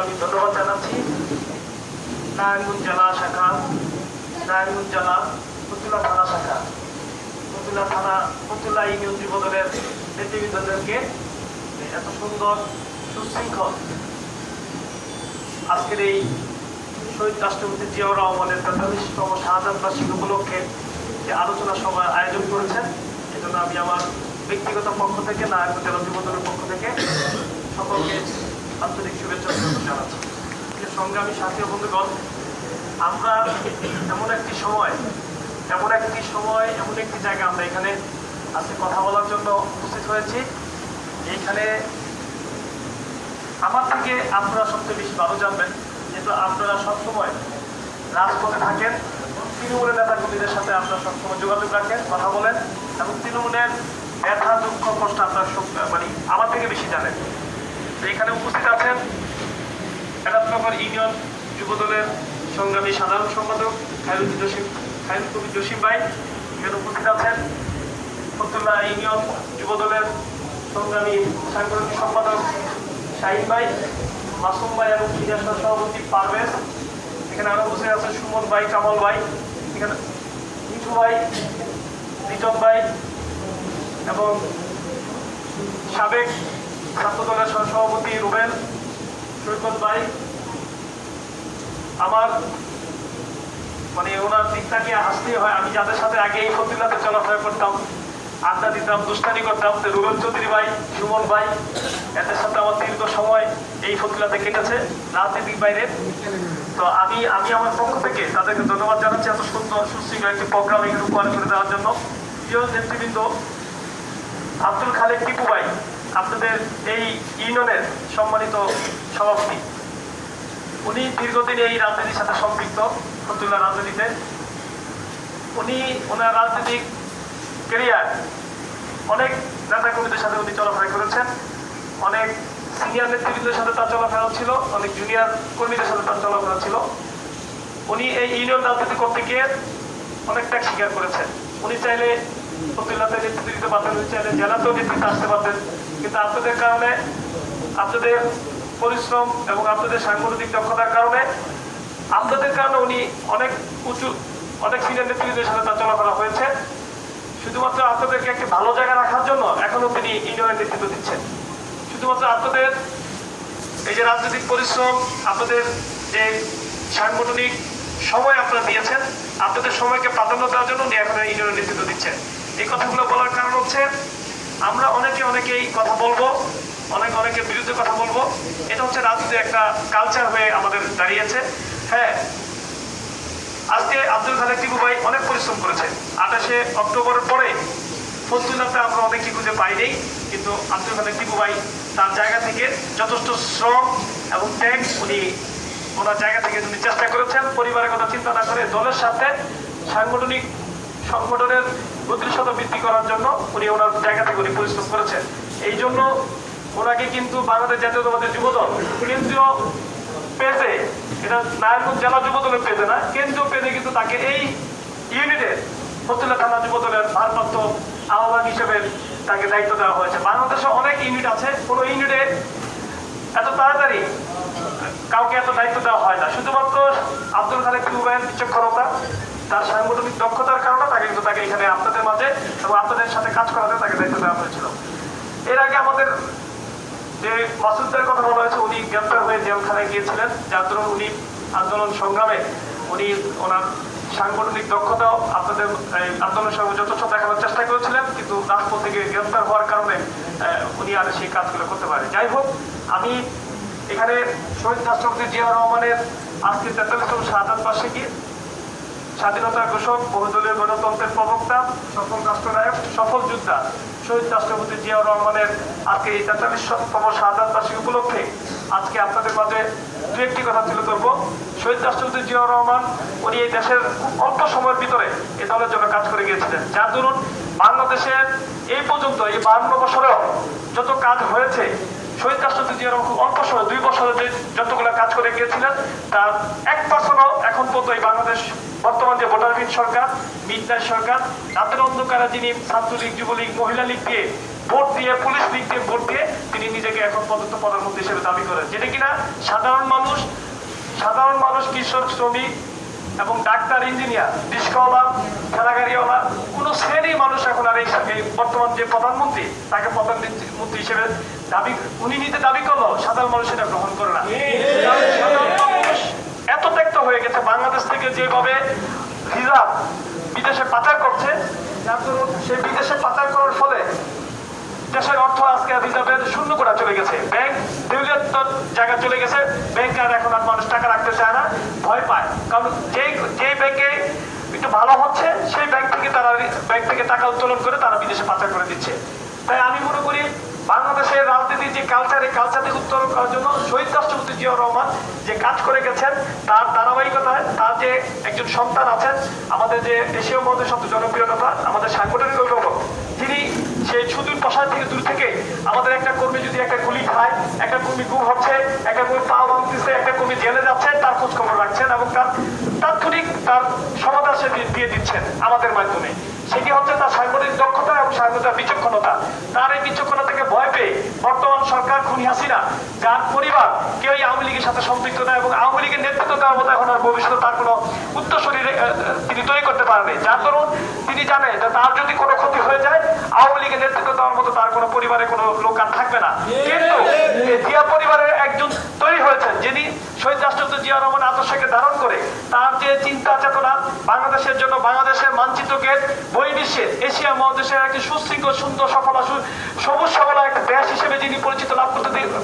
আমি ধন্যবাদ জানাচ্ছি নারায়ণগঞ্জ জেলা শাখা, নারায়ণগঞ্জ জেলা ফতুল্লা থানা শাখা, ফতুল্লা থানা, ফতুল্লা ইউনিয়ন যুবদলের নেতৃবৃন্দদেরকে এত সুন্দর সুশৃঙ্খল আজকের এই শহীদ রাষ্ট্রপতি জিয়াউর রহমানের ৪৫তম শাহাদাত বার্ষিকী উপলক্ষে যে আলোচনা সভার আয়োজন করেছেন, এজন্য আমি আমার ব্যক্তিগত পক্ষ থেকে, নারায়ণগঞ্জ জেলা যুবদলের পক্ষ থেকে সকলকে আন্তরিক শুভেচ্ছা জানাচ্ছি। সংগ্রামী সাথী ও বন্ধুগণ, আমরা এমন একটি সময়, এমন একটি জায়গা আমরা এখানে আজকে কথা বলার জন্য উপস্থিত হয়েছি। এইখানে আমার থেকে আপনারা সবচেয়ে বেশি ভালো জানবেন, যেহেতু আপনারা সবসময় রাজপথে থাকেন, তৃণমূলের নেতাকর্মীদের সাথে আপনারা সবসময় যোগাযোগ রাখেন, কথা বলেন এবং তৃণমূলের ব্যথা দুঃখ কষ্ট আপনারা মানে আমার থেকে বেশি জানেন। তো এখানে উপস্থিত আছেন এনাদনগর ইউনিয়ন যুবদলের সংগ্রামী সাধারণ সম্পাদক খায়রুল কবির জসিম ভাই, এখানে উপস্থিত আছেন ফতুল্লা ইউনিয়ন যুবদলের সংগ্রামী সাংগঠনিক সম্পাদক শাহিন ভাই, মাসুম ভাই এবং সিনিয়র সভাপতি পারভেজ, এখানে আরো উপস্থিত আছেন সুমন ভাই, কামাল ভাই, এখানে মিঠু ভাই, রিটন ভাই এবং সাবেক ছাত্র দলের সভাপতি রুবেল, সৈকত ভাই। আমার মানে ওনার দিকটাকে হাসতেই হয়, আমি যাদের সাথে আগে এই ফতুল্লাতে চলাফেরা করতাম, আড্ডা দিতাম, দুষ্টানি করতাম, রুবেল চৌধুরী ভাই, সুমন ভাই, এদের সাথে আমার দীর্ঘ সময় এই ফতুল্লাতে কেটেছে রাজনীতিক বাইরে। তো আমি আমার পক্ষ থেকে তাদেরকে ধন্যবাদ জানাচ্ছি এত সুন্দর সুশৃঙ্খল একটি প্রোগ্রাম এখানে উপহার করে দেওয়ার জন্য। প্রিয় নেতৃবৃন্দ, আব্দুল খালেক টিপু ভাই আপনাদের এই ইউনিয়নের সম্মানিত সভাপতি, উনি দীর্ঘদিন এই রাজনীতির সাথে সম্পৃক্ত, ফতুল্লা রাজনীতিতে। উনি ওনার রাজনৈতিক ক্যারিয়ার অনেক নেতাকর্মীদের সাথে উনি চলাফেরা করেছেন, অনেক সিনিয়র নেতৃবৃন্দের সাথে তার চলাফেরা ছিল, অনেক জুনিয়র কর্মীদের সাথে তার চলাফেরা ছিল। উনি এই ইউনিয়ন রাজনীতি করতে গিয়ে অনেক ত্যাগ স্বীকার করেছেন। উনি চাইলে ফতুল্লাতে নেতৃত্ব দিতে পারতেন, উনি চাইলে জেলাতেও নেতৃত্বে আসতে পারতেন, কিন্তু আপনাদের কারণে, আপনাদের পরিশ্রম এবং আপনাদের সাংগঠনিক দক্ষতার কারণে, আপনাদের কারণে উনি অনেক সিনিয়র নেতৃবৃন্দের সাথে তার চলাফেরা হয়েছে। শুধুমাত্র আপনাদেরকে একটি ভালো জায়গা রাখার জন্য এখনো তিনি ইউনিয়নের নেতৃত্ব দিচ্ছেন। শুধুমাত্র আপনাদের এই যে রাজনৈতিক পরিশ্রম, আপনাদের যে সাংগঠনিক সময় আপনারা দিয়েছেন, আপনাদের সময়কে প্রাধান্য দেওয়ার জন্য উনি এখন ইউনিয়নের নেতৃত্ব দিচ্ছেন। এই কথাগুলো বলার কারণ হচ্ছে আমরা অনেকেই কথা বলবো, অনেকের বিরুদ্ধে কথা বলবো, এটা হচ্ছে রাজনীতির একটা কালচার হয়ে আমাদের দাঁড়িয়েছে। হ্যাঁ, আজকে আব্দুল খালেক টিপু ভাই অনেক পরিশ্রম করেছে। 28শে অক্টোবরের পরে ফতুল্লাতে আমরা অনেকে খুঁজে পাইনি, কিন্তু আব্দুল খালেক টিপু ভাই তার জায়গা থেকে যথেষ্ট শ্রম এবং ত্যাগ উনি ওনার জায়গা থেকে উনি চেষ্টা করেছেন, পরিবারের কথা চিন্তা না করে দলের সাথে সাংগঠনিক সংগঠনের গতিশীলতা বৃদ্ধি করার জন্য উনি ওনার জায়গা থেকে উনি পরিশ্রম করেছেন। এই জন্য ওনাকে কিন্তু বাংলাদেশ জাতীয়তাবাদী যুবদল কেন্দ্রীয় পেজে, এটা নারায়ণগঞ্জ জেলা যুবদলের পেজে না, কেন্দ্রীয় পেজে কিন্তু তাকে এই ইউনিটের ফতুল্লা থানা যুবদলের ভারপ্রাপ্ত আহ্বায়ক হিসেবে তাকে দায়িত্ব দেওয়া হয়েছে। বাংলাদেশে অনেক ইউনিট আছে, কোনো ইউনিটে এত তাড়াতাড়ি কাউকে এত দায়িত্ব দেওয়া হয় না। শুধুমাত্র আব্দুল খালেক টিপু ভাইয়ের বিচক্ষণতা, তার সাংগঠনিক দক্ষতার কারণে তাকে এখানে আপনাদের মাঝে এবং আপনাদের সাথে কাজ করাতে তাকে দায়িত্ব দেওয়া হয়েছিল। এর আগে আমাদের যে মাসুদের কথা বলা হয়েছে, উনি গ্রেপ্তার হয়ে জেলখানায় গিয়েছিলেন, যার দরুন উনি আন্দোলন সংগ্রামে উনি ওনার সাংগঠনিক দক্ষতাও আপনাদের আন্দোলনের সঙ্গে যথেষ্ট দেখানোর চেষ্টা করেছিলেন, কিন্তু রাজপথ থেকে গ্রেপ্তার হওয়ার কারণে উনি আর সেই কাজগুলো করতে পারেন। যাই হোক, আমি এখানে শহীদ রাষ্ট্রপতি জিয়াউর রহমানের আজকে 43তম শাহাদাত বার্ষিকী, স্বাধীনতার ঘোষক, বহুদলীয় গণতন্ত্রের প্রবক্তা, সফল রাষ্ট্রনায়ক, সফল যোদ্ধা শহীদ রাষ্ট্রপতি জিয়াউর রহমানের আজকে এই 43তম শাহাদাত বার্ষিকী উপলক্ষে আজকে আপনাদের মাঝে দু একটি কথা তুলে ধরবো। শহীদ রাষ্ট্রপতি জিয়াউর রহমান উনি এই দেশের খুব অল্প সময়ের ভিতরে এই দলের জন্য কাজ করে গিয়েছিলেন, যার দরুন বাংলাদেশের এই পর্যন্ত এই 52 বছরেও যত কাজ হয়েছে শহীদ রাষ্ট্রপতি জিয়া রহমান খুব অল্প সময় 2 বছরে যতগুলো কাজ করে গিয়েছিলেন তার 1% এখন পর্যন্ত এই বাংলাদেশ বর্তমান যে ভোটারবিহীন সরকার, মিডনাইট সরকার, রাতের অন্ধকারে যিনি ছাত্রলীগ, যুবলীগ, মহিলা লীগ দিয়ে ভোট দিয়ে, পুলিশ লীগ দিয়ে ভোট দিয়ে তিনি নিজেকে এখন পর্যন্ত প্রধানমন্ত্রী হিসেবে দাবি করেন, যেটা কিনা সাধারণ মানুষ, কৃষক, শ্রমিক এবং ডাক্তার, ইঞ্জিনিয়ার, রিস্কাওয়ালা, ঠেলাগাড়িওয়ালা কোন শ্রেণীর মানুষ এখন আর এই বর্তমান যে প্রধানমন্ত্রী তাকে প্রধানমন্ত্রী হিসেবে উনি নিতে দাবি করলো, সাধারণ মানুষ সেটা গ্রহণ করে না। সাধারণ মানুষ এত ত্যক্ত হয়ে গেছে, বাংলাদেশ থেকে যেভাবে রিজার্ভ বিদেশে পাচার করছে, সেই বিদেশে পাচার করার ফলে দেশের অর্থ আজকে রিজার্ভের শূন্য করে চলে গেছে, ব্যাংক দেউলিয়াত্মক জায়গা চলে গেছে, ব্যাংকে আর এখন আর মানুষ টাকা রাখতে চায় না, ভয় পায়। কারণ যে ব্যাংকে একটু ভালো হচ্ছে সেই ব্যাংক থেকে টাকা উত্তোলন করে তারা বিদেশে পাচার করে দিচ্ছে। তাই আমি মনে করি বাংলাদেশের রাজনীতির যে কালচার, এই কালচার থেকে উত্তোলন করার জন্য শহীদ রাষ্ট্রপতি জিয়াউর রহমান যে কাজ করে গেছেন তার ধারাবাহিকতায় তার যে একজন সন্তান আছেন, আমাদের যে এশীয় মহাদেশের সবচেয়ে জনপ্রিয় নেতা, আমাদের সাংগঠনিক অভিভাবক, যিনি সেই সুদূর প্রসাদ থেকে দূর থেকে আমাদের একটা কর্মী যদি একটা গুলি খায়, একটা কর্মী গুম হচ্ছে, একটা কর্মী পা ভাঙতেছে, একটা কর্মী জেলে যাচ্ছে, তার খোঁজ খবর রাখছেন এবং তার তাৎক্ষণিক তার সমাধান সে দিয়ে দিচ্ছেন আমাদের মাধ্যমে। সেটি হচ্ছে তার সাংগঠনিক দক্ষতা এবং সাংগঠনিক বিচক্ষণতা। তার এই বিচক্ষণতা থেকে ভয় পেয়ে বর্তমান সরকার খুনি হাসিনা, যার পরিবার কেউই আওয়ামী লীগের সাথে সম্পৃক্ত না এবং আওয়ামী লীগের নেতৃত্ব দেওয়ার মতো এখন আর ভবিষ্যতে তার কোনো উত্তরসূরি তিনি তৈরি করতে পারেনি, যার দরুন তিনি জানেন যে তার যদি কোনো ক্ষতি হয়ে যায় আওয়ামী লীগের নেতৃত্ব দেওয়ার মতো তার কোনো পরিবারে কোনো লোক আর থাকবে না। কিন্তু জিয়া পরিবারের একজন তৈরি হয়েছেন যিনি শহীদ রাষ্ট্রপতি জিয়া রহমান আদর্শকে ধারণ করে তার যে চিন্তা চেতনা বাংলাদেশের জন্য, বাংলাদেশের মানচিত্রকে বহির্বিশ্বের এশিয়া মহাদেশের একটি সুশৃঙ্খল, সুন্দর, সফল, সবুজ সফল একটা দেশ হিসেবে যিনি পরিচিত লাভ করতে